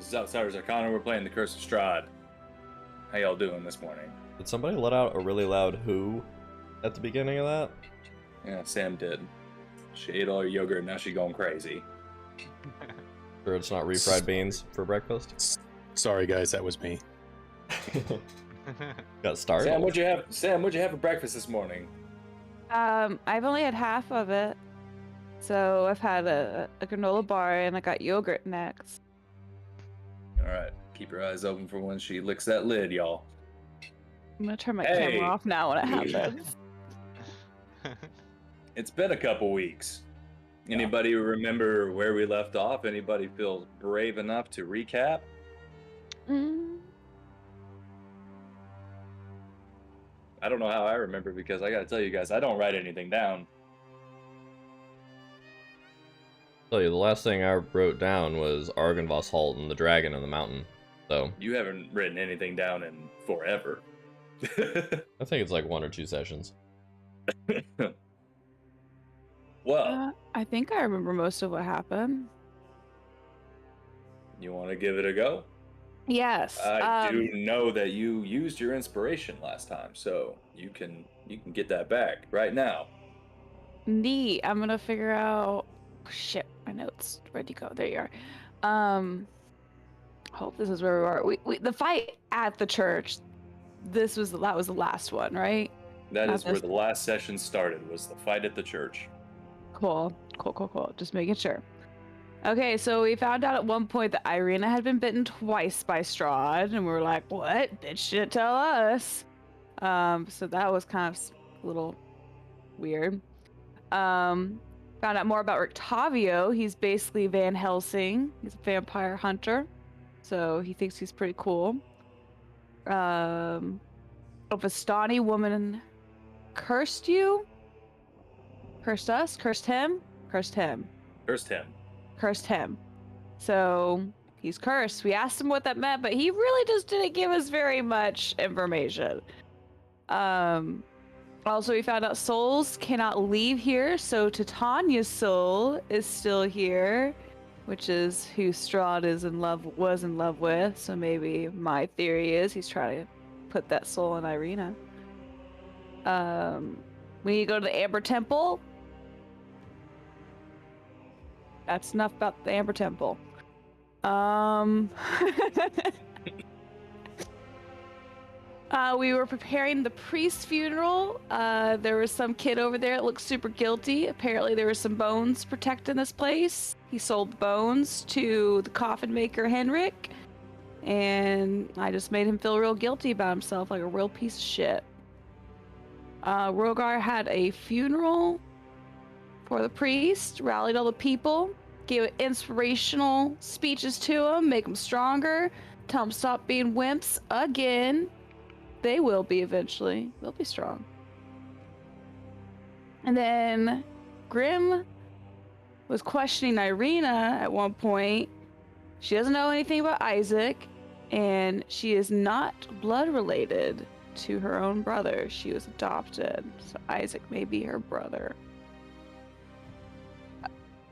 This is Outsiders Arcana. We're playing the Curse of Strahd. How y'all doing this morning? Did somebody let out a really loud "who" at the beginning of that? Yeah, Sam did. She ate all her yogurt and now she's going crazy. Or it's not refried beans for breakfast? Sorry, guys, that was me. Got started. Sam, what'd you have for breakfast this morning? I've only had half of it. So I've had a granola bar and I got yogurt next. Alright, keep your eyes open for when she licks that lid, y'all. I'm gonna turn my Hey. camera off now when it happens. It's been a couple weeks. Anybody remember where we left off? Anybody feel brave enough to recap? I don't know how I remember because I gotta tell you guys, I don't write anything down. Tell you, the last thing I wrote down was Argynvoss Halt and the dragon in the mountain. So You haven't written anything down in forever. I think it's like 1 or 2 sessions. Well, I think I remember most of what happened. you want to give it a go? Yes. I do know that you used your inspiration last time, so you can get that back right now. Neat. I'm gonna figure out. Shit, my notes. Where'd you go? There you are. Hope this is where we are. We the fight at the church. That was the last one, right? That Not is where this- the last session started, was the fight at the church. Cool. Just making sure. Okay, so we found out at one point that Irina had been bitten twice by Strahd, and we were like, what? Bitch didn't tell us. So that was kind of a little weird. Found out more about Octavio. He's basically Van Helsing. He's a vampire hunter. So he thinks he's pretty cool. A Vistani woman cursed you? Cursed us? Cursed him? Cursed him. Cursed him. Cursed him. So he's cursed. We asked him what that meant, but he really just didn't give us very much information. Also, we found out souls cannot leave here, so Titania's soul is still here, which is who Strahd was in love with. So maybe my theory is he's trying to put that soul in Irina. We need to go to the Amber Temple. That's enough about the Amber Temple. We were preparing the priest's funeral. There was some kid over there that looked super guilty. Apparently there were some bones protecting this place. He sold the bones to the Coffin Maker, Henrik. And I just made him feel real guilty about himself, like a real piece of shit. Rogar had a funeral for the priest, rallied all the people, gave inspirational speeches to them, make them stronger, tell them stop being wimps again. They will be eventually. They'll be strong. And then Grim was questioning Irina at one point. She doesn't know anything about Isaac, and she is not blood related to her own brother. She was adopted, so Isaac may be her brother.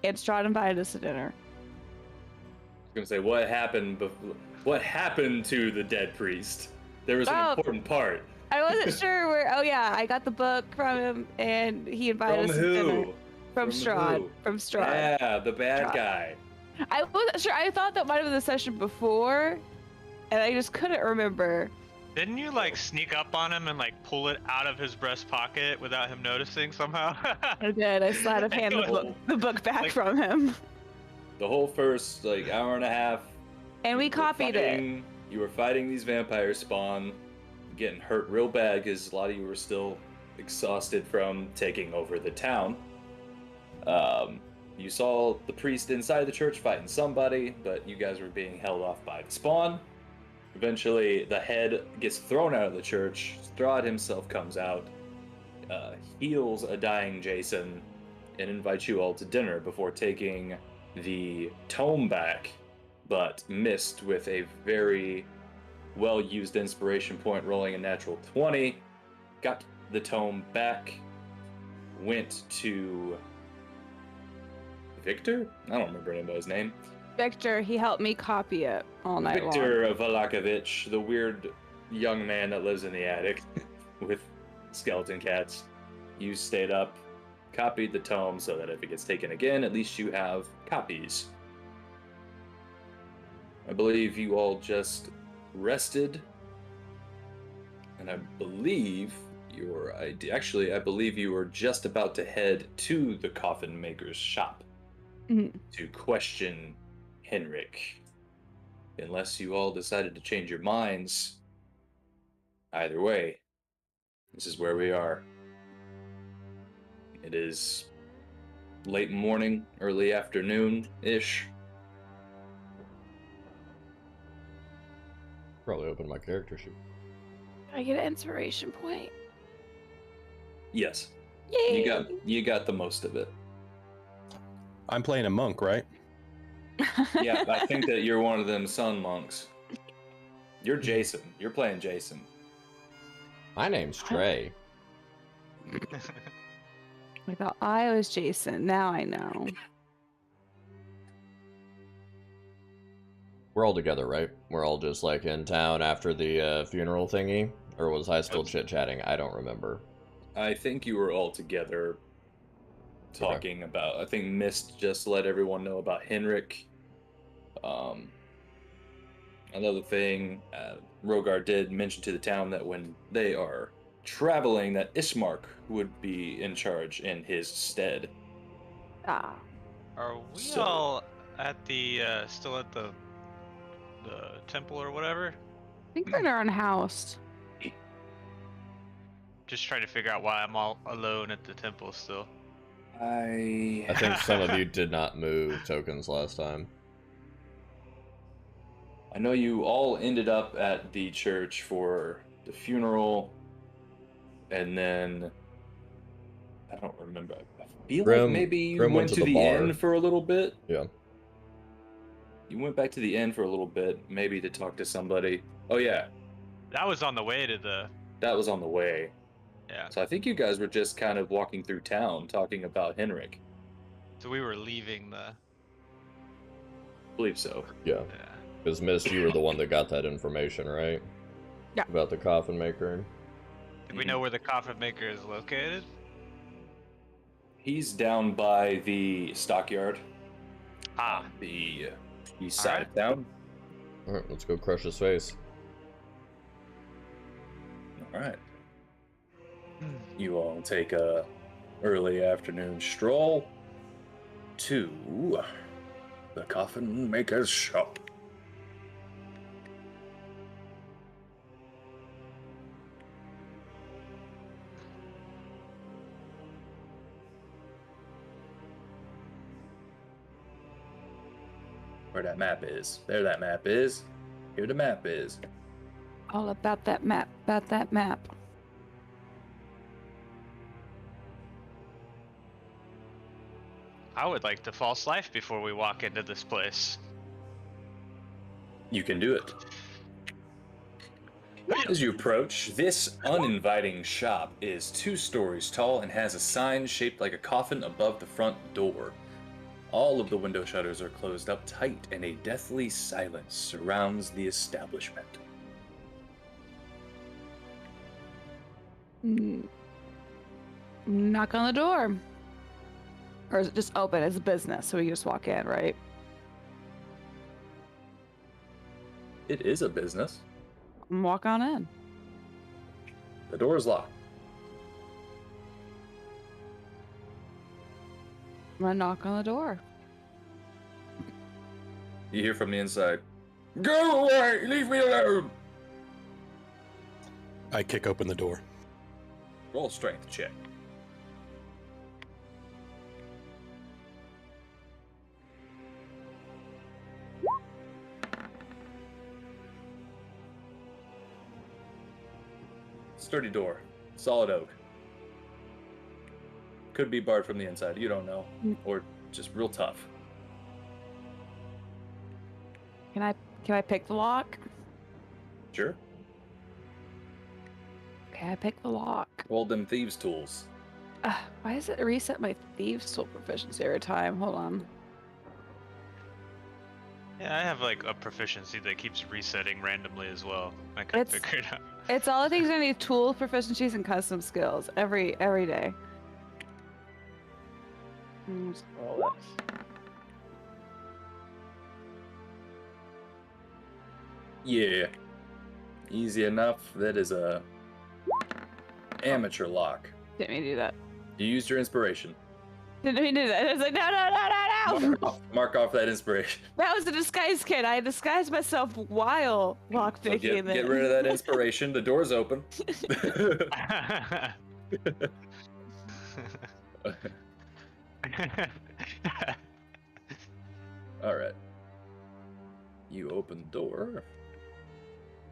And Strahd invited us to dinner. I was gonna say, what happened to the dead priest? There was an important part. I wasn't sure where. Oh yeah, I got the book from him, and he invited From us to dinner. who? From Strahd. who? From Strahd. Yeah, the bad Strahd. guy. I wasn't sure. I thought that might have been the session before, and I just couldn't remember. Didn't you like sneak up on him and like pull it out of his breast pocket without him noticing somehow? I did. I sleight of hand the book back Like- from him, The whole first hour and a half. and we you were copied it. fighting- You were fighting these vampire spawn, getting hurt real bad because a lot of you were still exhausted from taking over the town. You saw the priest inside the church fighting somebody, but you guys were being held off by the spawn. Eventually, the head gets thrown out of the church. Strahd himself comes out, heals a dying Jason, and invites you all to dinner before taking the tome back, but missed with a very well-used inspiration point, rolling a natural 20. Got the tome back, went to Victor? I don't remember anybody's name. Victor, he helped me copy it all night long. Victor Valakovich, the weird young man that lives in the attic with skeleton cats. You stayed up, copied the tome so that if it gets taken again, at least you have copies. I believe you all just rested, and I believe I believe you were just about to head to the Coffin Maker's shop to question Henrik. Unless you all decided to change your minds. Either way, this is where we are. It is late morning, early afternoon-ish. Probably open my character sheet. I get an inspiration point. Yes. Yay! You got the most of it. I'm playing a monk, right? Yeah, I think that you're one of them sun monks. You're Jason. You're playing Jason. My name's Trey. I thought I was Jason. Now I know. We're all together, right? We're all just like in town after the funeral thingy? Or was I still chit-chatting? I don't remember. I think you were all together talking about... I think Mist just let everyone know about Henrik. Another thing, Rogar did mention to the town that when they are traveling, that Ismark would be in charge in his stead. Ah. Are we all at the still at the temple or whatever? I think we're in our own house. Just trying to figure out why I'm all alone at the temple still. I think some of you did not move tokens last time. I know you all ended up at the church for the funeral, and then I don't remember. I feel like maybe you went to the inn for a little bit. Yeah. You went back to the inn for a little bit, maybe to talk to somebody. Oh yeah. That was on the way to the... That was on the way. Yeah. So I think you guys were just kind of walking through town talking about Henrik. So we were leaving the... I believe so. Yeah. Because Mist, you were the one that got that information, right? Yeah. About the Coffin Maker. Do we know where the Coffin Maker is located? He's down by the stockyard. Ah. The east side of town. Alright, let's go crush his face. Alright. You all take a early afternoon stroll to the Coffin Maker's shop. Where that map is. There that map is. Here the map is. All about that map. About that map. I would like to false life before we walk into this place. You can do it. As you approach, this uninviting shop is 2 stories tall and has a sign shaped like a coffin above the front door. All of the window shutters are closed up tight, and a deathly silence surrounds the establishment. Knock on the door. Or is it just open? It's a business, so we can just walk in, right? It is a business. Walk on in. The door is locked. I'm gonna knock on the door. You hear from the inside, "Go away! Leave me alone!" I kick open the door. Roll a strength check. Sturdy door. Solid oak. Could be barred from the inside, you don't know. Or just real tough. Can I pick the lock? Sure. Okay, I pick the lock. Roll them thieves' tools. Why does it reset my thieves tool proficiency every time? Hold on. Yeah, I have like a proficiency that keeps resetting randomly as well. I can It's- figure it out. It's all the things I need: tools, proficiencies, and custom skills every day. Just roll this. Yeah. Easy enough. That is a amateur lock. Didn't mean to do that. You used your inspiration. Didn't mean to do that. I was like, no. Mark off that inspiration. That was a disguise kit. I disguised myself while So lockpicking. get rid of that inspiration. The door's open. All right. You open the door.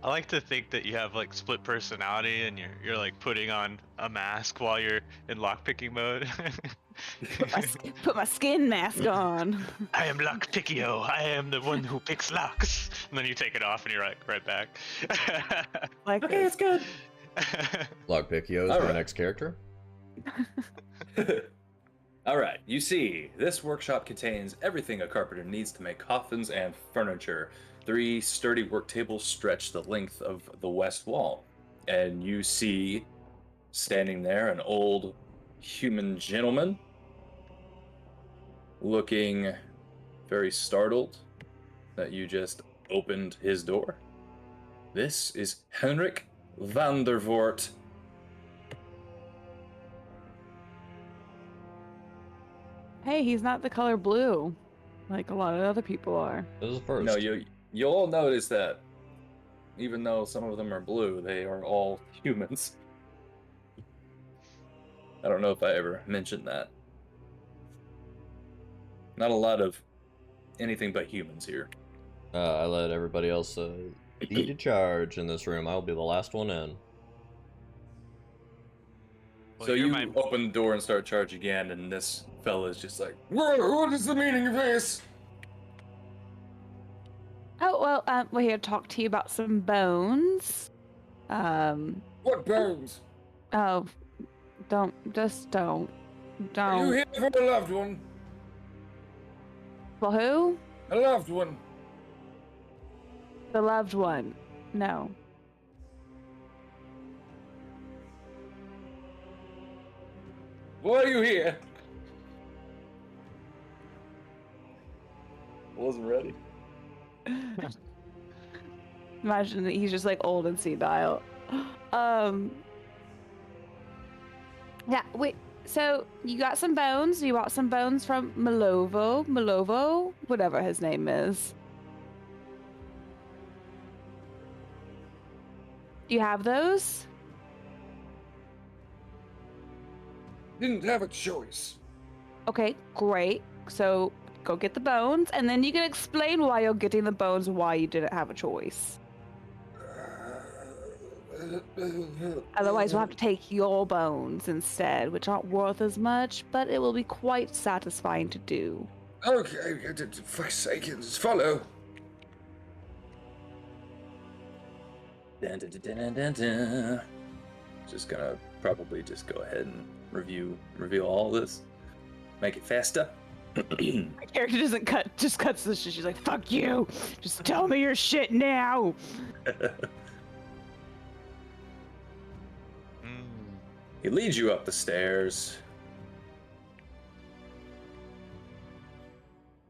I like to think that you have like split personality and you're like putting on a mask while you're in lockpicking mode. Put my skin mask on. I am Lockpickio. I am the one who picks locks. And then you take it off and you're like right back. Like Okay, it's good. Lockpickio is All my right. next character. All right, you see, this workshop contains everything a carpenter needs to make coffins and furniture. 3 sturdy work tables stretch the length of the west wall. And you see, standing there, an old human gentleman, looking very startled that you just opened his door. This is Henrik van der Voort. Hey, he's not the color blue, like a lot of other people are. This is the first. No, you'll notice that even though some of them are blue, they are all humans. I don't know if I ever mentioned that. Not a lot of anything but humans here. I let everybody else lead a charge in this room. I'll be the last one in. Well, So you're you my- open the door and start charge again, and this fella's just like, what is the meaning of this? Oh well, we're here to talk to you about some bones. What bones? Oh, don't. Don't. Are you here for a loved one? For who? A loved one. The loved one. No. Why are you here? Wasn't ready. Imagine that he's just like old and senile. Yeah, wait. So you got some bones. You bought some bones from Malovo, whatever his name is. Do you have those? Didn't have a choice. Okay, great. So go get the bones, and then you can explain why you're getting the bones, why you didn't have a choice. Otherwise, we'll have to take your bones instead, which aren't worth as much, but it will be quite satisfying to do. Okay, for seconds, follow. Dun, dun, dun, dun, dun, dun. Just gonna probably just go ahead and reveal all this. Make it faster. My character doesn't cut, just cuts the shit. She's like, fuck you! Just tell me your shit now! He leads you up the stairs.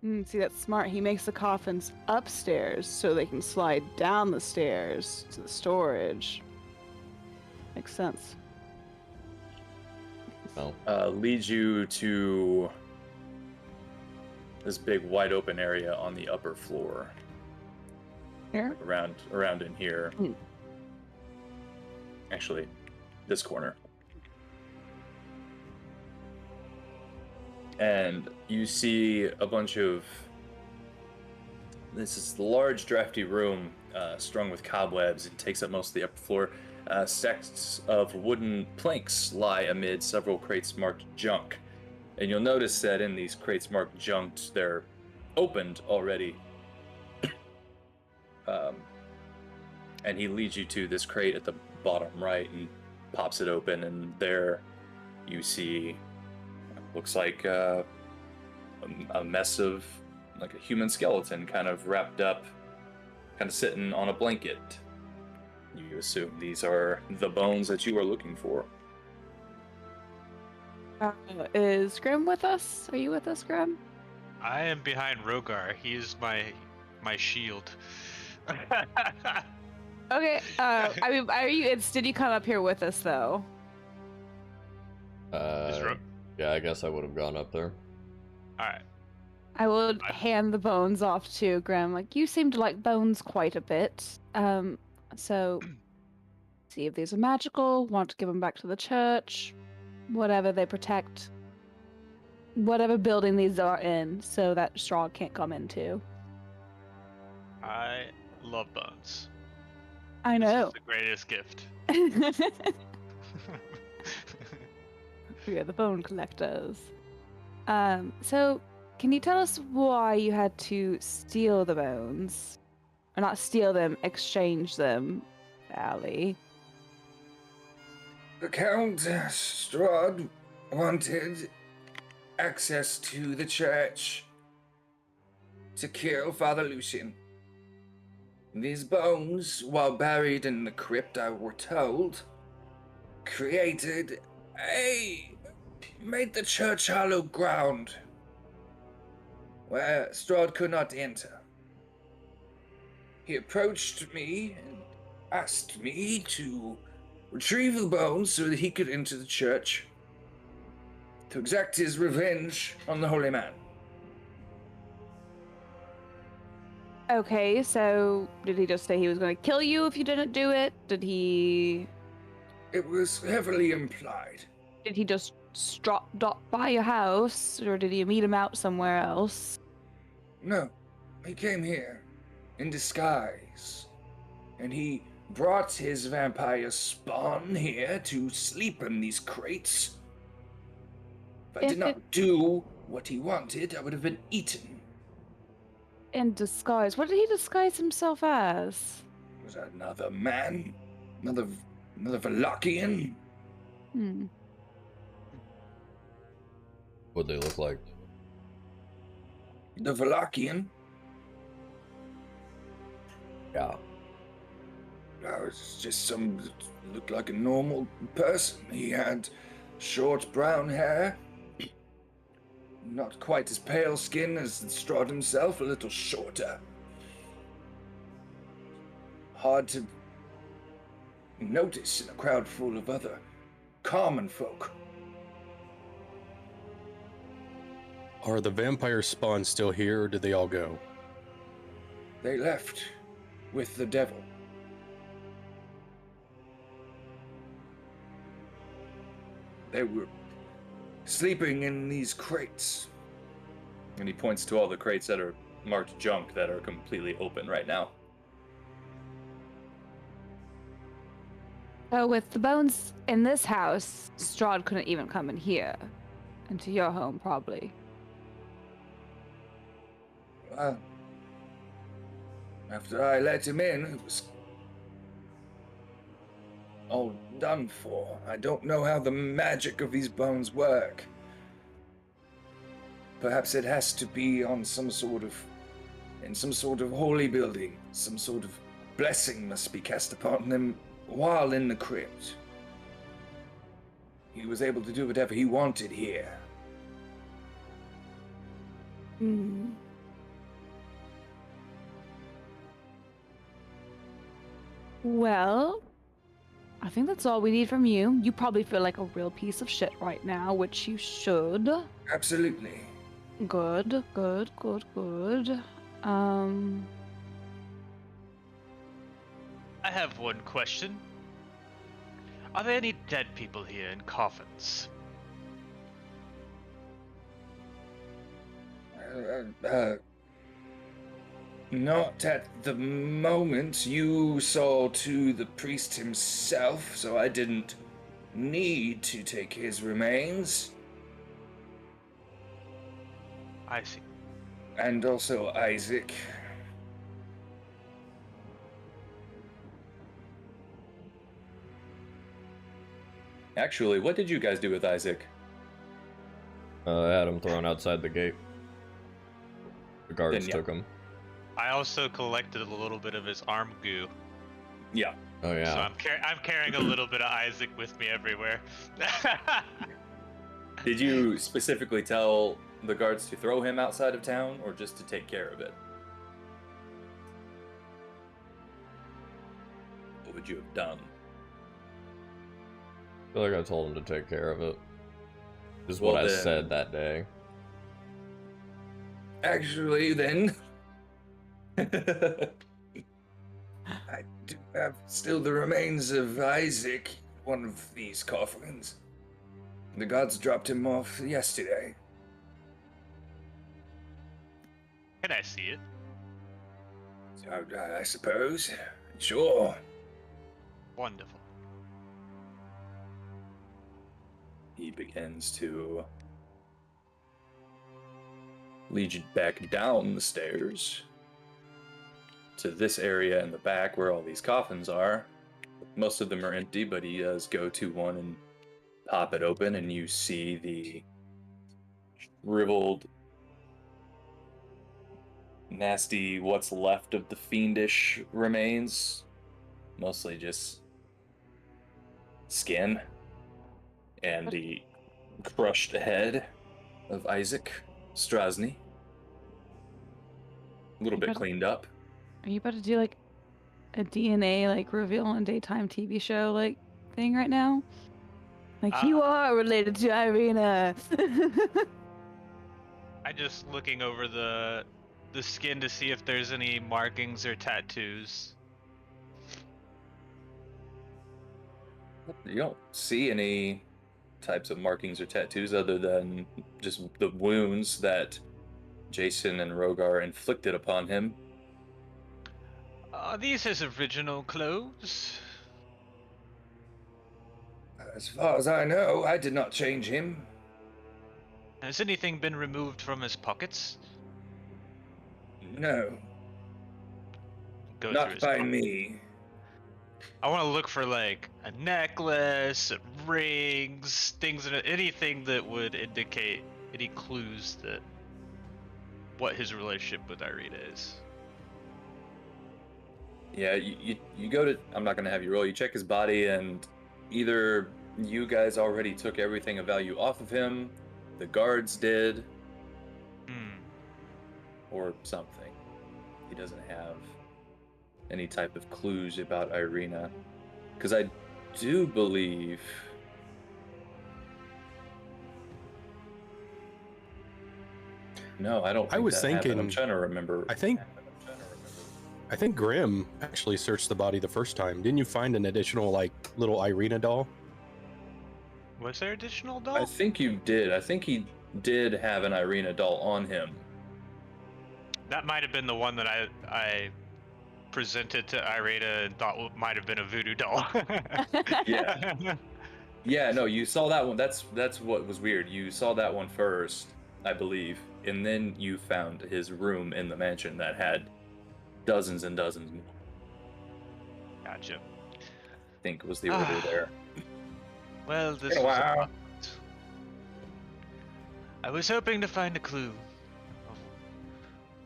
See, that's smart. He makes the coffins upstairs so they can slide down the stairs to the storage. Makes sense. Well, Leads you to this big wide open area on the upper floor. Here? Around in here. Hmm. Actually, this corner. And you see a bunch of... This is the large, drafty room strung with cobwebs. It takes up most of the upper floor. Stacks of wooden planks lie amid several crates marked junk. And you'll notice that in these crates marked junked, they're opened already. And he leads you to this crate at the bottom right and pops it open, and there you see looks like a mess of like a human skeleton, kind of wrapped up, kind of sitting on a blanket. You assume these are the bones that you are looking for. Is Grim with us? Are you with us, Grim? I am behind Rogar. He's my shield. Okay. I mean, did you come up here with us though? Yeah, I guess I would have gone up there. Alright. I would hand the bones off to Grim. Like, you seem to like bones quite a bit. So see if these are magical. Want to give them back to the church. Whatever they protect. Whatever building these are in, so that Strahd can't come into. I love bones. I This know. is the greatest gift. We are the bone collectors. So can you tell us why you had to steal the bones? Or not steal them, exchange them, Ali? Count Strahd wanted access to the church to kill Father Lucian. These bones, while buried in the crypt, I were told, made the church hollow ground where Strahd could not enter. He approached me and asked me to retrieve the bones so that he could enter the church to exact his revenge on the holy man. Okay, so did he just say he was going to kill you if you didn't do it? Did he It was heavily implied. just drop by your house, or did you meet him out somewhere else? No, he came here in disguise, and he brought his vampire spawn here to sleep in these crates. If I did not do what he wanted, I would have been eaten. In disguise? What did he disguise himself as? Was that another man? Another Valachian? What'd they look like? The Valachian? Yeah. No, it's just looked like a normal person. He had short brown hair, not quite as pale skin as Strahd himself, a little shorter. Hard to notice in a crowd full of other common folk. Are the vampire spawn still here, or did they all go? They left with the devil. They were sleeping in these crates. And he points to all the crates that are marked junk that are completely open right now. So with the bones in this house, Strahd couldn't even come in here. Into your home, probably. After I let him in, it was all done for. I don't know how the magic of these bones work. Perhaps it has to be on in some sort of holy building. Some sort of blessing must be cast upon them while in the crypt. He was able to do whatever he wanted here. Well, I think that's all we need from you. You probably feel like a real piece of shit right now, which you should. Absolutely. Good. I have one question. Are there any dead people here in coffins? Not at the moment. You saw to the priest himself, so I didn't need to take his remains. I see. And also Isaac. Actually, what did you guys do with Isaac? I had him thrown outside the gate. The guards yeah. took him. I also collected a little bit of his arm goo, Yeah. Oh yeah. so I'm carrying a little bit of Isaac with me everywhere. Did you specifically tell the guards to throw him outside of town, or just to take care of it? What would you have done? I feel like I told him to take care of it. Is Well, what I then- said that day. Actually, then, I do have still the remains of Isaac, one of these coffins. The gods dropped him off yesterday. Can I see it? So, I suppose. Sure. Wonderful. He begins to lead you back down the stairs to this area in the back where all these coffins are. Most of them are empty, but he does go to one and pop it open, and you see the shriveled, nasty, what's left of the fiendish remains. Mostly just skin and the crushed head of Isaac Strahd. A little bit cleaned up. Are you about to do like a DNA like reveal on daytime TV show like thing right now? Like you are related to Irina. I'm just looking over the skin to see if there's any markings or tattoos. You don't see any types of markings or tattoos other than just the wounds that Jason and Rogar inflicted upon him. Are these his original clothes? As far as I know, I did not change him. Has anything been removed from his pockets? No, Go through not his by pockets. me. I want to look for like a necklace, rings, anything that would indicate any clues that what his relationship with Irina is. Yeah, you go to... I'm not going to have you roll. You check his body, and either you guys already took everything of value off of him, the guards did, or something. He doesn't have any type of clues about Irina. Because I do believe... No, I don't think I was that happened. thinking... I'm trying to remember. I think Grim actually searched the body the first time. Didn't you find an additional, like, little Irina doll? Was there additional doll? I think you did. I think he did have an Irina doll on him. That might have been the one that I presented to Irina and thought might have been a voodoo doll. Yeah. Yeah, no, you saw that one. That's what was weird. You saw that one first, I believe, and then you found his room in the mansion that had dozens and dozens more. Gotcha. I think was the order there. Well, this Been a was a while. lot. I was hoping to find a clue of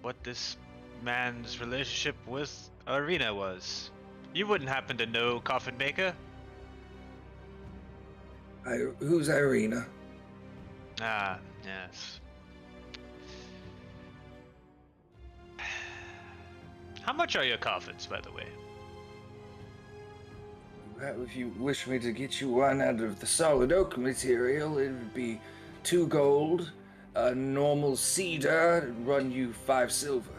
what this man's relationship with Irina was. You wouldn't happen to know Coffin Maker? Who's Irina? Ah, yes. How much are your coffins, by the way? Well, if you wish me to get you one out of the solid oak material, it would be 2 gold. A normal cedar would run you 5 silver.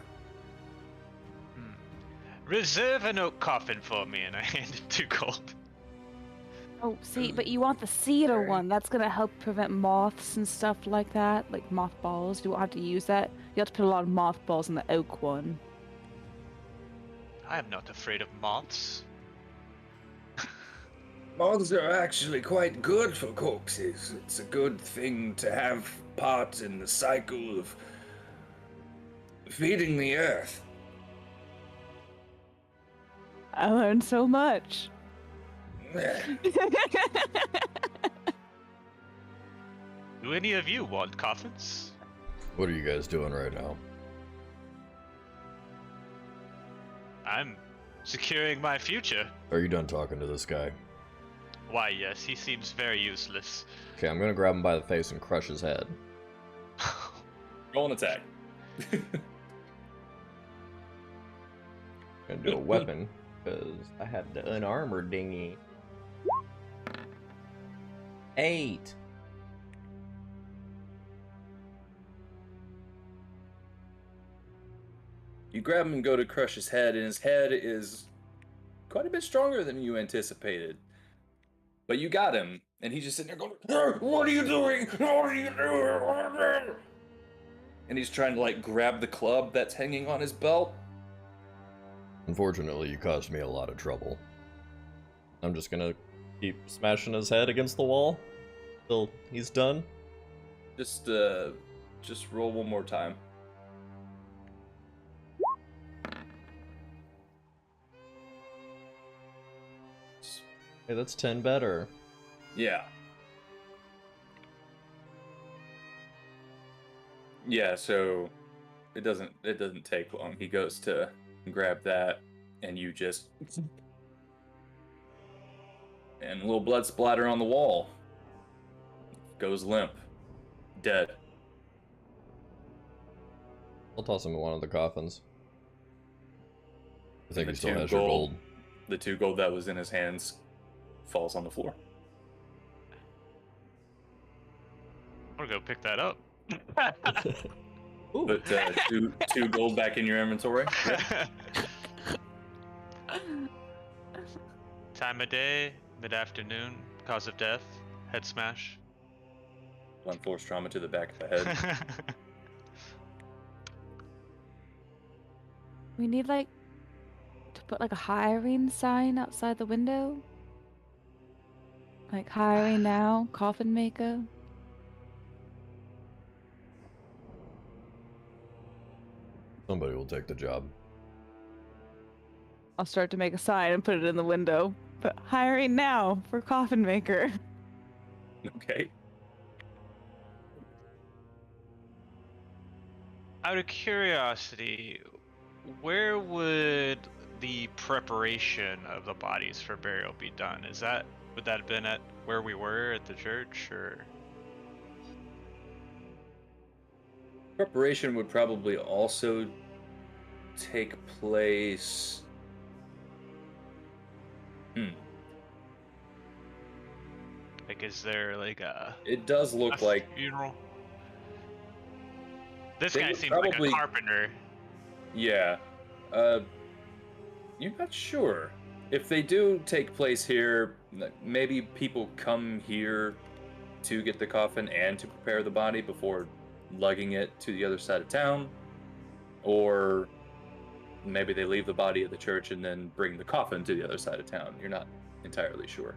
Reserve an oak coffin for me, and I handed 2 gold. Oh, see, but you want the cedar Sorry. one. That's gonna help prevent moths and stuff like that, like mothballs. You won't have to use that. You have to put a lot of mothballs in the oak one. I am not afraid of moths. Moths are actually quite good for corpses. It's a good thing to have part in the cycle of feeding the earth. I learned so much. Do any of you want coffins? What are you guys doing right now? I'm securing my future. Are you done talking to this guy? Why, yes, he seems very useless. Okay, I'm gonna grab him by the face and crush his head. Roll an attack. Gonna do a weapon, because I have the unarmored dingy. 8. You grab him and go to crush his head, and his head is quite a bit stronger than you anticipated. But you got him, and he's just sitting there going, "What are you doing? What are you doing?" And he's trying to like grab the club that's hanging on his belt. Unfortunately, you caused me a lot of trouble. I'm just gonna keep smashing his head against the wall till he's done. Just roll one more time. Hey, that's 10 better. Yeah. Yeah, so it doesn't take long. He goes to grab that, and you just and a little blood splatter on the wall. Goes limp. Dead. I'll toss him in one of the coffins. I think The he still two has your gold. The 2 gold that was in his hands falls on the floor. I'm gonna go pick that up. Ooh. Put two gold back in your inventory. Yeah. Time of day, mid-afternoon, cause of death, head smash. 1 force trauma to the back of the head. We need like to put like a hiring sign outside the window. Like hiring now, Coffin Maker. Somebody will take the job. I'll start to make a sign and put it in the window. But hiring now for Coffin Maker. Okay. Out of curiosity, where would the preparation of the bodies for burial be done? Would that have been at where we were at the church, or? Preparation would probably also take place. Like, is there like a It does look like funeral? This They guy would seems probably- like a carpenter. yeah. You're not sure. If they do take place here, maybe people come here to get the coffin and to prepare the body before lugging it to the other side of town. Or maybe they leave the body at the church and then bring the coffin to the other side of town. You're not entirely sure.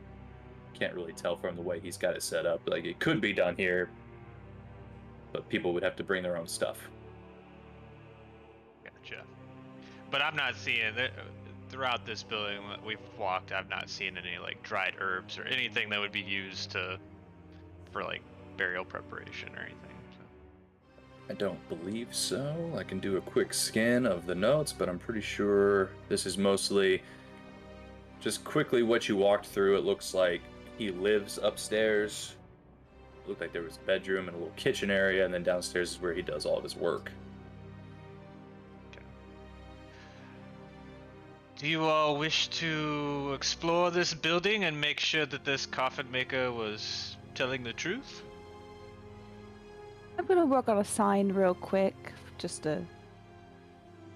Can't really tell from the way he's got it set up. Like, it could be done here, but people would have to bring their own stuff. Gotcha. But I'm not seeing that throughout this building that we've walked. I've not seen any like dried herbs or anything that would be used for like burial preparation or anything. So. I don't believe so. I can do a quick scan of the notes, but I'm pretty sure this is mostly just quickly what you walked through. It looks like he lives upstairs. It looked like there was a bedroom and a little kitchen area, and then downstairs is where he does all of his work. Do you all wish to explore this building and make sure that this coffin maker was telling the truth? I'm gonna work on a sign real quick just to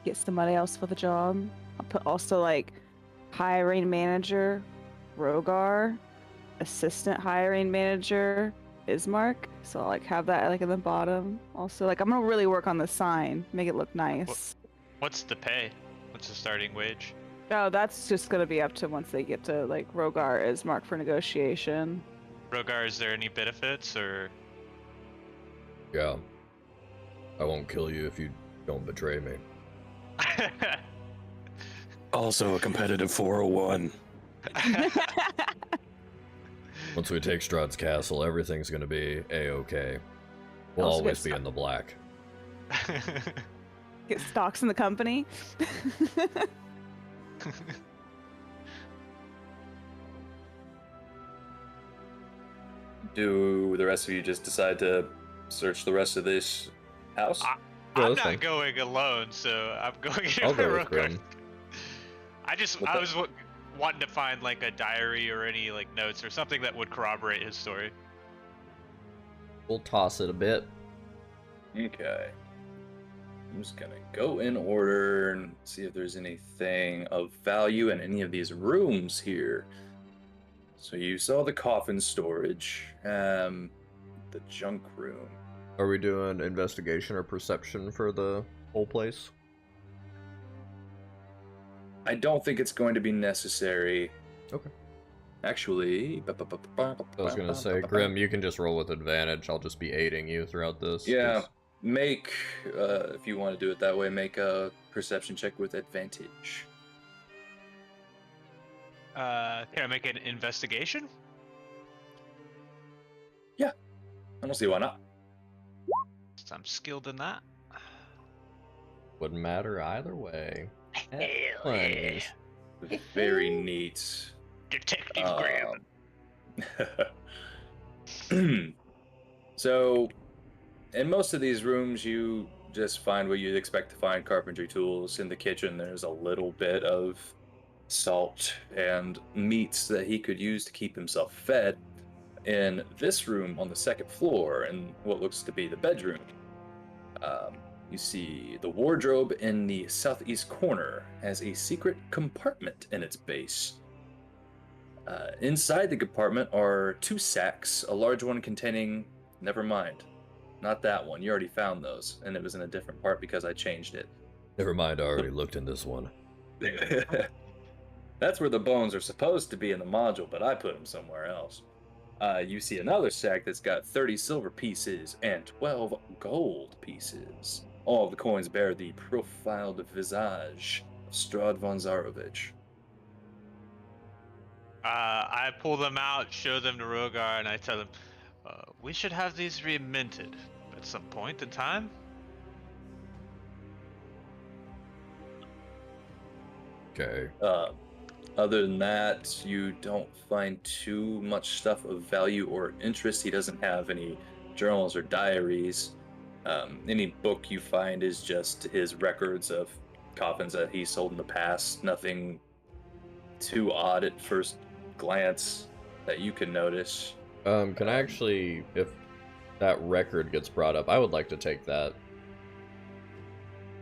get somebody else for the job. I'll put also like hiring manager Rogar, assistant hiring manager Ismark. So I'll like have that like in the bottom. Also, like I'm gonna really work on the sign, make it look nice. What's the pay? What's the starting wage? Oh, that's just gonna be up to once they get to like Rogar Ismark for negotiation. Rogar, is there any benefits or? Yeah. I won't kill you if you don't betray me. Also a competitive 401. Once we take Strahd's castle, everything's gonna be a-okay. We'll Also always get be in the black. Get stocks in the company. Do the rest of you just decide to search the rest of this house? Yeah, I'm that's fine. not going alone, so I'm going in I'll go real with quick. Grim. What I the- was wanting to find like a diary or any like notes or something that would corroborate his story. We'll toss it a bit. Okay. I'm just gonna go in order and see if there's anything of value in any of these rooms here. So you saw the coffin storage, the junk room. Are we doing investigation or perception for the whole place? I don't think it's going to be necessary. Okay. Actually, I was gonna say, Grim, you can just roll with advantage. I'll just be aiding you throughout this. Yeah, make, if you want to do it that way, make a perception check with advantage. Can I make an investigation? I don't see why not. Since I'm skilled in that. Wouldn't matter either way. Hell yeah. Very neat. Detective Graham. So, in most of these rooms, you just find what you'd expect to find: carpentry tools. In the kitchen, there's a little bit of salt and meats that he could use to keep himself fed. In this room on the second floor, in what looks to be the bedroom, you see the wardrobe in the southeast corner has a secret compartment in its base. Inside the compartment are 2 sacks, a large one containing... Never mind. Not that one. You already found those, and it was in a different part because I changed it. Never mind, I already looked in this one. That's where the bones are supposed to be in the module, but I put them somewhere else. You see another sack that's got 30 silver pieces and 12 gold pieces. All of the coins bear the profiled visage of Strahd von Zarovich. I pull them out, show them to Rogar, and I tell them, we should have these reminted at some point in time. Okay. Other than that, you don't find too much stuff of value or interest. He doesn't have any journals or diaries. Any book you find is just his records of coffins that he sold in the past. Nothing too odd at first glance that you can notice. Can I actually, if that record gets brought up, I would like to take that.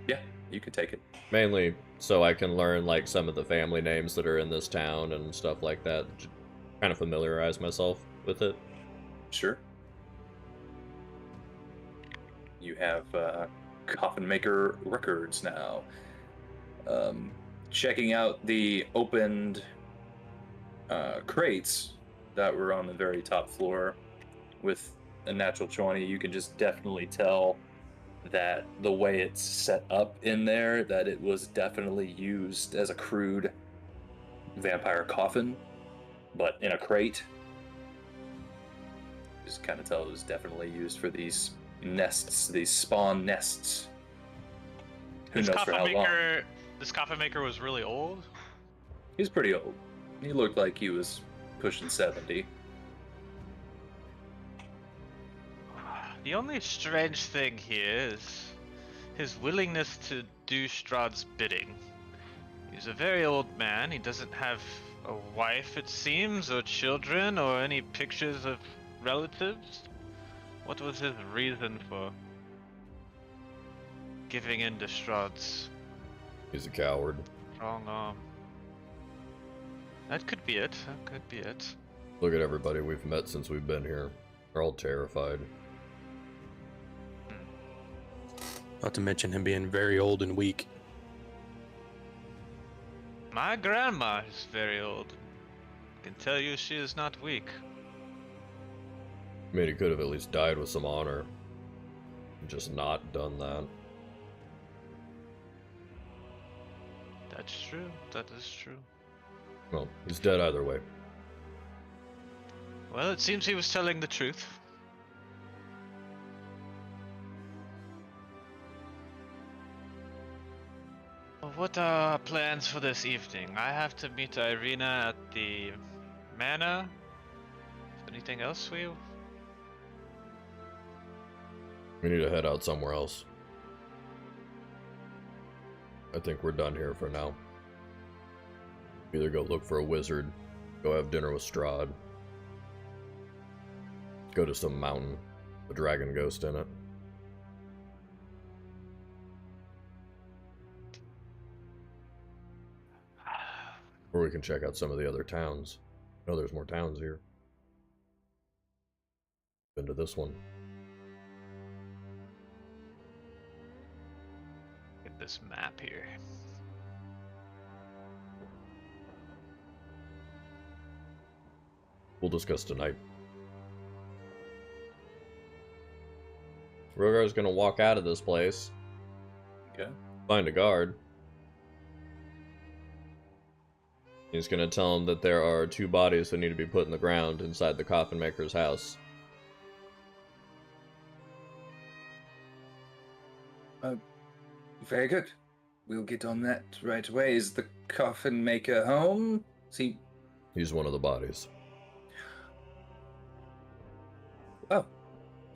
Yeah, you can take it. Mainly so I can learn like some of the family names that are in this town and stuff like that. Kind of familiarize myself with it. Sure. You have Coffin Maker records now. Checking out the opened crates that were on the very top floor with a natural 20, you can just definitely tell that the way it's set up in there, that it was definitely used as a crude vampire coffin, but in a crate. Just kind of tell it was definitely used for these nests, these spawn nests. Who knows for how long? This Coffin Maker was really old? He's pretty old. He looked like he was pushing 70. The only strange thing here is his willingness to do Strahd's bidding. He's a very old man. He doesn't have a wife, it seems, or children, or any pictures of relatives. What was his reason for giving in to Strahd's He's a coward. strong arm? That could be it. That could be it. Look at everybody we've met since we've been here. They're all terrified. Not to mention him being very old and weak. My grandma is very old. I can tell you she is not weak. I mean, he could have at least died with some honor. Just not done that. That's true. That is true. Well, he's dead either way. Well, it seems he was telling the truth. Well, what are plans for this evening? I have to meet Irina at the manor. Anything else we? We need to head out somewhere else. I think we're done here for now. Either go look for a wizard, go have dinner with Strahd, go to some mountain, a dragon ghost in it. Or we can check out some of the other towns. I know there's more towns here. Been to this one. Get this map here. We'll discuss tonight. Rogar's gonna walk out of this place. Okay. Find a guard. He's gonna tell him that there are 2 bodies that need to be put in the ground inside the Coffin Maker's house. Very good. We'll get on that right away. Is the Coffin Maker home? See. He's one of the bodies. Oh,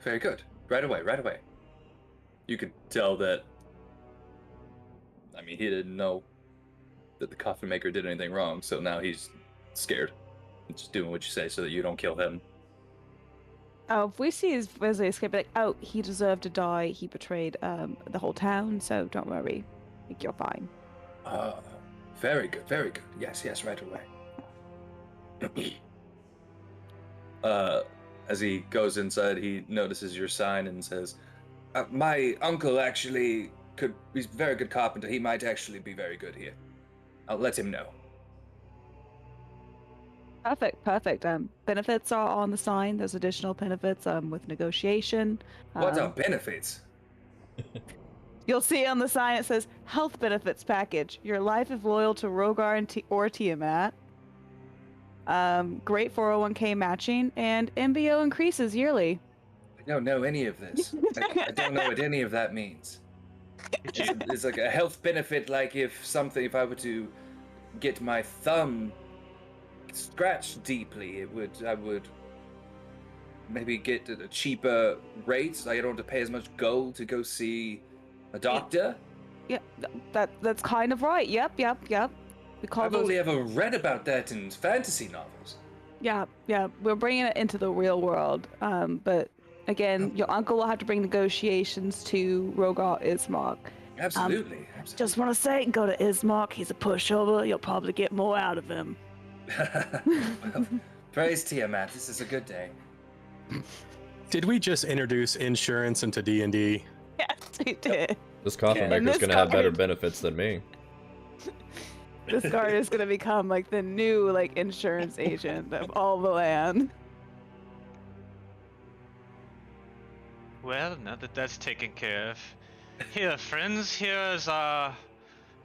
very good. Right away, right away. You could tell that. I mean, he didn't know that the Coffin Maker did anything wrong, so now he's scared. He's just doing what you say so that you don't kill him. Oh, if we see his escape, like, oh, he deserved to die. He betrayed the whole town, so don't worry. I think you're fine. Very good, very good. Yes, yes, right away. As he goes inside, he notices your sign and says, My uncle actually he's a very good carpenter. He might actually be very good here. I'll let him know. Perfect, perfect. Benefits are on the sign. There's additional benefits with negotiation. What are benefits? You'll see on the sign it says health benefits package. Your life if loyal to Rogar and or Tiamat. Great 401k matching and MBO increases yearly. I don't know any of this. I don't know what any of that means. It's like a health benefit, like if I were to get my thumb scratched deeply, I would maybe get a cheaper rate. I don't have to pay as much gold to go see a doctor. Yeah, that's kind of right. Yep. We call I've those. only ever read about that in fantasy novels. Yeah. We're bringing it into the real world. But again, your uncle will have to bring negotiations to Rogar Ismark. Absolutely. Just want to say, go to Ismark. He's a pushover. You'll probably get more out of him. Well, praise Tiamat. This is a good day. Did we just introduce insurance into D&D? Yes, we did. This Coffin And Maker's this gonna have better guard- benefits than me. This guard is gonna become like the new insurance agent of all the land. Well, now that that's taken care of, here, friends, here is our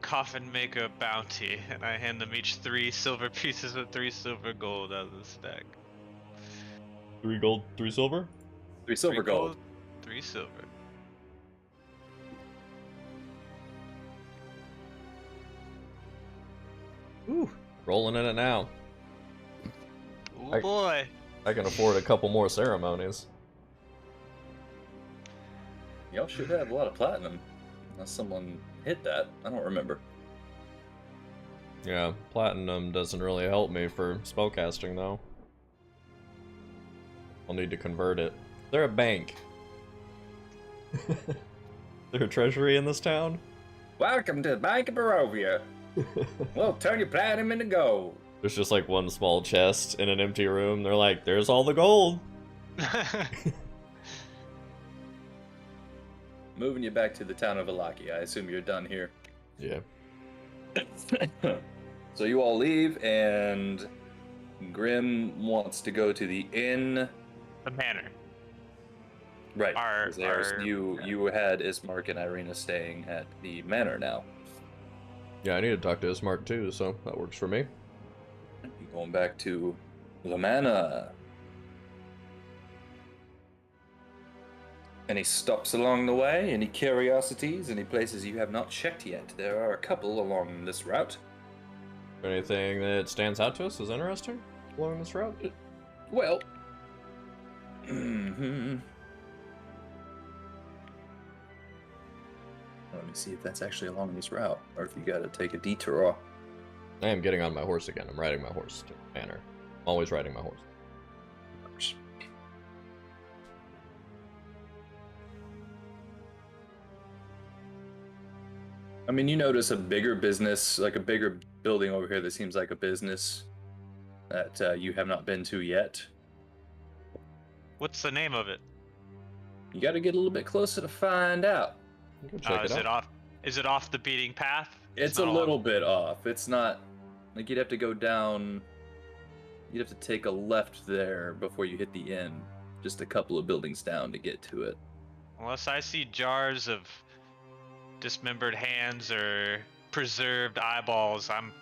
Coffin Maker bounty, and I hand them each 3 silver pieces with 3 silver gold out of the stack. 3 gold, 3 silver? 3 silver 3 gold. 3 silver. Ooh, rolling in it now. Oh boy. I can afford a couple more ceremonies. Y'all should have a lot of platinum. Unless someone hit that. I don't remember. Yeah, platinum doesn't really help me for spellcasting though. I'll need to convert it. They're a bank. There a treasury in this town? Welcome to the Bank of Barovia. We'll turn your platinum into gold. There's just one small chest in an empty room. They're like, there's all the gold. Moving you back to the town of Alaki. I assume you're done here. Yeah. So you all leave, and Grim wants to go to the inn. The manor. Right. Our- 'cause there's- our- you had Ismark and Irina staying at the manor now. Yeah, I need to talk to Ismark too, so that works for me. You're going back to the manor. Any stops along the way? Any curiosities? Any places you have not checked yet? There are a couple along this route. Anything that stands out to us as interesting along this route? Well, let me see if that's actually along this route, or if you gotta take a detour. I am getting on my horse again. I'm riding my horse to the manor. I'm always riding my horse. I mean, you notice a bigger business, like a bigger building over here that seems like a business that you have not been to yet. What's the name of it? You gotta get a little bit closer to find out. You can check Is it it out. off? Is it off the beating path? It's a not little along- bit off. It's not, like, you'd have to go down, you'd have to take a left there before you hit the inn. Just a couple of buildings down to get to it. Unless I see jars of dismembered hands or preserved eyeballs, I'm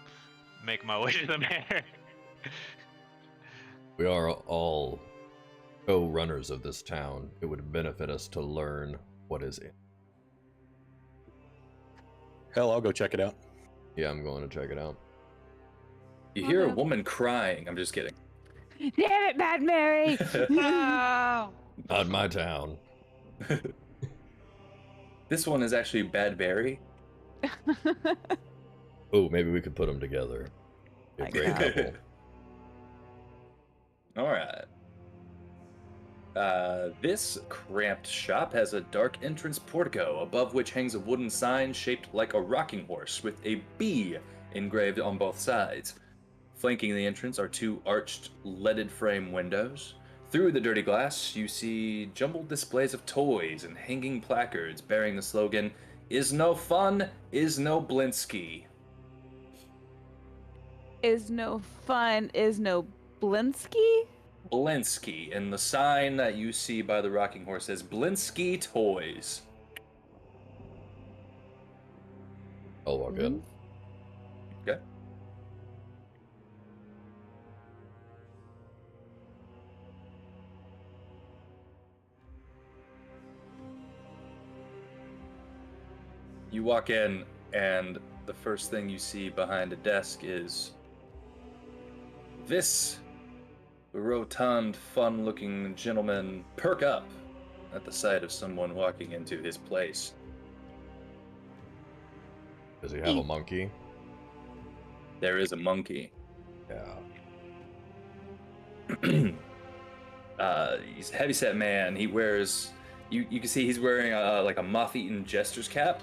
making my way to the manor. We are all co-runners of this town. It would benefit us to learn what is it. Hell, I'll go check it out. Yeah, I'm going to check it out. You hear a woman crying. I'm just kidding. Damn it, Bad Mary! No! Not my town. This one is actually Bad Berry. Oh, maybe we could put them together. Be a Like great that. couple. All right. This cramped shop has a dark entrance portico, above which hangs a wooden sign shaped like a rocking horse with a B engraved on both sides. Flanking the entrance are two arched, leaded frame windows. Through the dirty glass, you see jumbled displays of toys and hanging placards bearing the slogan, "Is no fun, is no Blinsky." Is no fun, is no Blinsky? Blinsky, and the sign that you see by the rocking horse says Blinsky Toys. I'll walk in. Okay. You walk in, and the first thing you see behind a desk is this rotund, fun-looking gentleman perk up at the sight of someone walking into his place. Does he have a monkey? There is a monkey. Yeah. He's a heavyset man. He wears, you can see he's wearing like a moth-eaten jester's cap.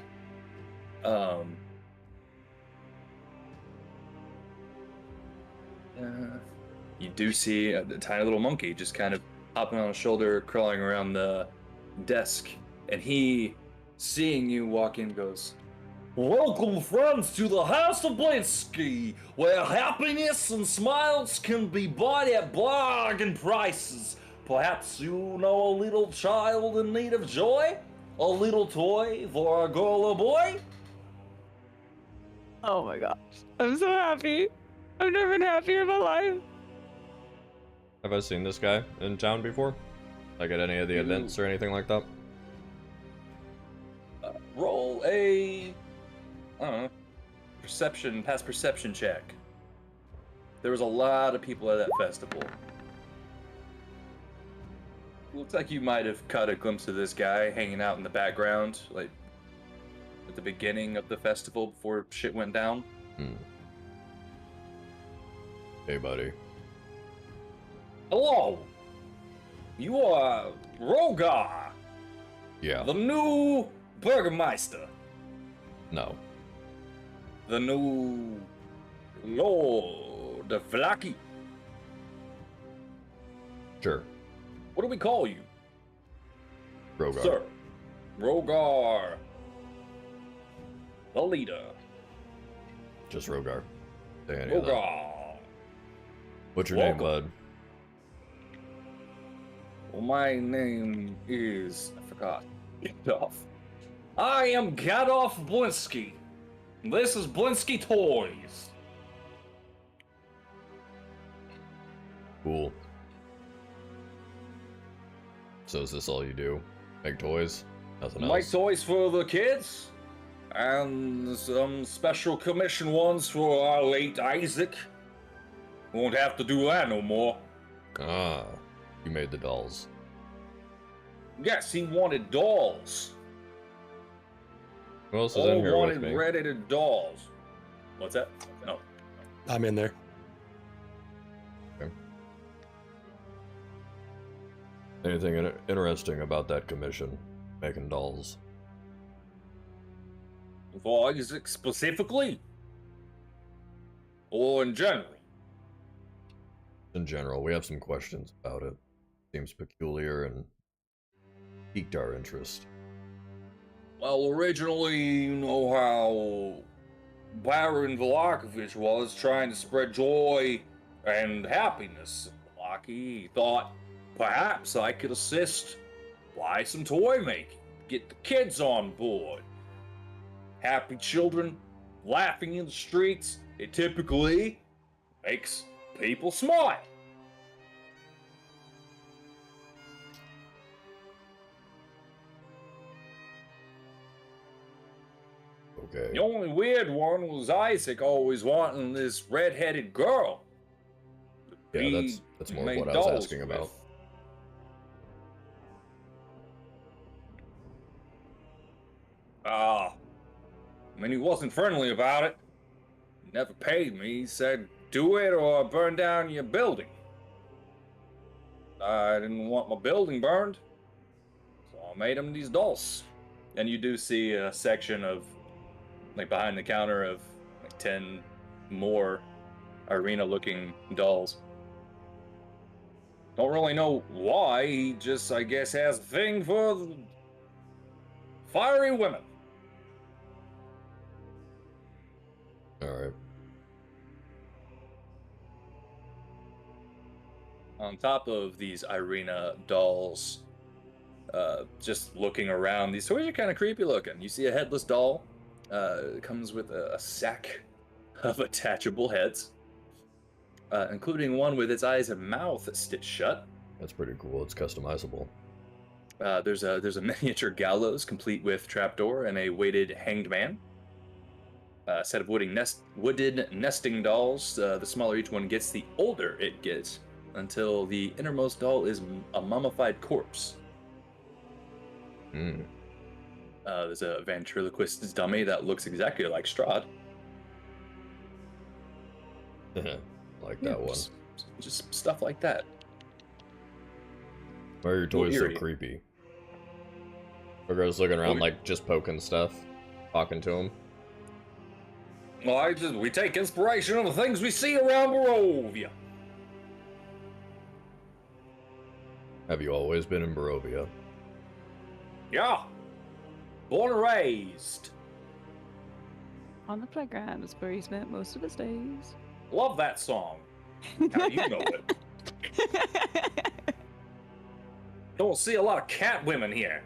You do see a tiny little monkey just kind of hopping on his shoulder, crawling around the desk, and he, seeing you walk in, goes, "Welcome, friends, to the House of Blinsky, where happiness and smiles can be bought at bargain prices. Perhaps you know a little child in need of joy? A little toy for a girl or boy?" Oh my gosh. I'm so happy. I've never been happier in my life. Have I seen this guy in town before? Like at any of the events or anything like that? Roll a, I don't know, past perception check. There was a lot of people at that festival. Looks like you might have caught a glimpse of this guy hanging out in the background, like at the beginning of the festival before shit went down. Hey, buddy. Hello, you are Rogar, Yeah. the new Burgermeister, No. the new Lord of Vlaki. Sure. What do we call you? Rogar. Sir, Rogar, the leader. Just Rogar. Say any of that. Rogar. What's your name, Welcome. bud? Well, my name is, I forgot. Gadolf. I am Gadolf Blinsky. This is Blinsky Toys. Cool. So is this all you do? Make toys. Nothing Make else. toys for the kids, and some special commission ones for our late Isaac. Won't have to do that no more. Ah, you made the dolls. Yes, he wanted dolls. Who else is All in here with wanted me? Reddited dolls. What's that? No. I'm in there. Anything interesting about that commission? Making dolls. For Isaac specifically? Or in general? In general, we have some questions about it. Seems peculiar and piqued our interest. Well, originally, you know how Baron Vlakovich was trying to spread joy and happiness in Vlaki. He thought perhaps I could assist, buy some toy making, get the kids on board. Happy children laughing in the streets, it typically makes people smile. Okay. The only weird one was Isaac always wanting this red-headed girl. Yeah, He that's more made what I was dolls asking with. about. I mean, he wasn't friendly about it. He never paid me. He said, do it or burn down your building. I didn't want my building burned, so I made him these dolls. And you do see a section of, like, behind the counter of, like, 10 more arena-looking dolls. Don't really know why. He just, I guess, has a thing for fiery women. Alright. On top of these arena dolls, just looking around, these toys are kind of creepy looking. You see a headless doll. It comes with a sack of attachable heads, including one with its eyes and mouth stitched shut. That's pretty cool. It's customizable. There's a miniature gallows complete with trapdoor and a weighted hanged man. A set of wooden nesting dolls. The smaller each one gets, the older it gets, until the innermost doll is a mummified corpse. Hmm. There's a ventriloquist's dummy that looks exactly like Strahd. Like that one. Just stuff like that. Why are your toys so eerie. creepy? Virgo's looking around Well, like just poking stuff, talking to him. Well, we take inspiration from the things we see around Barovia. Have you always been in Barovia? Yeah. Born and raised. On the playground is where he spent most of his days. Love that song. How you know it? Don't see a lot of cat women here.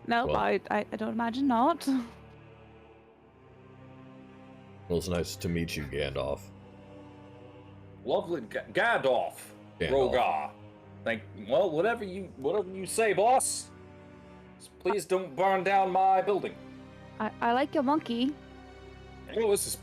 No, Well- I don't imagine not. Well, it's nice to meet you, Gandalf. Lovely Gadolf. Gandalf. Rogar. Well, whatever you say, boss. Just please don't burn down my building. I like your monkey. Oh, this is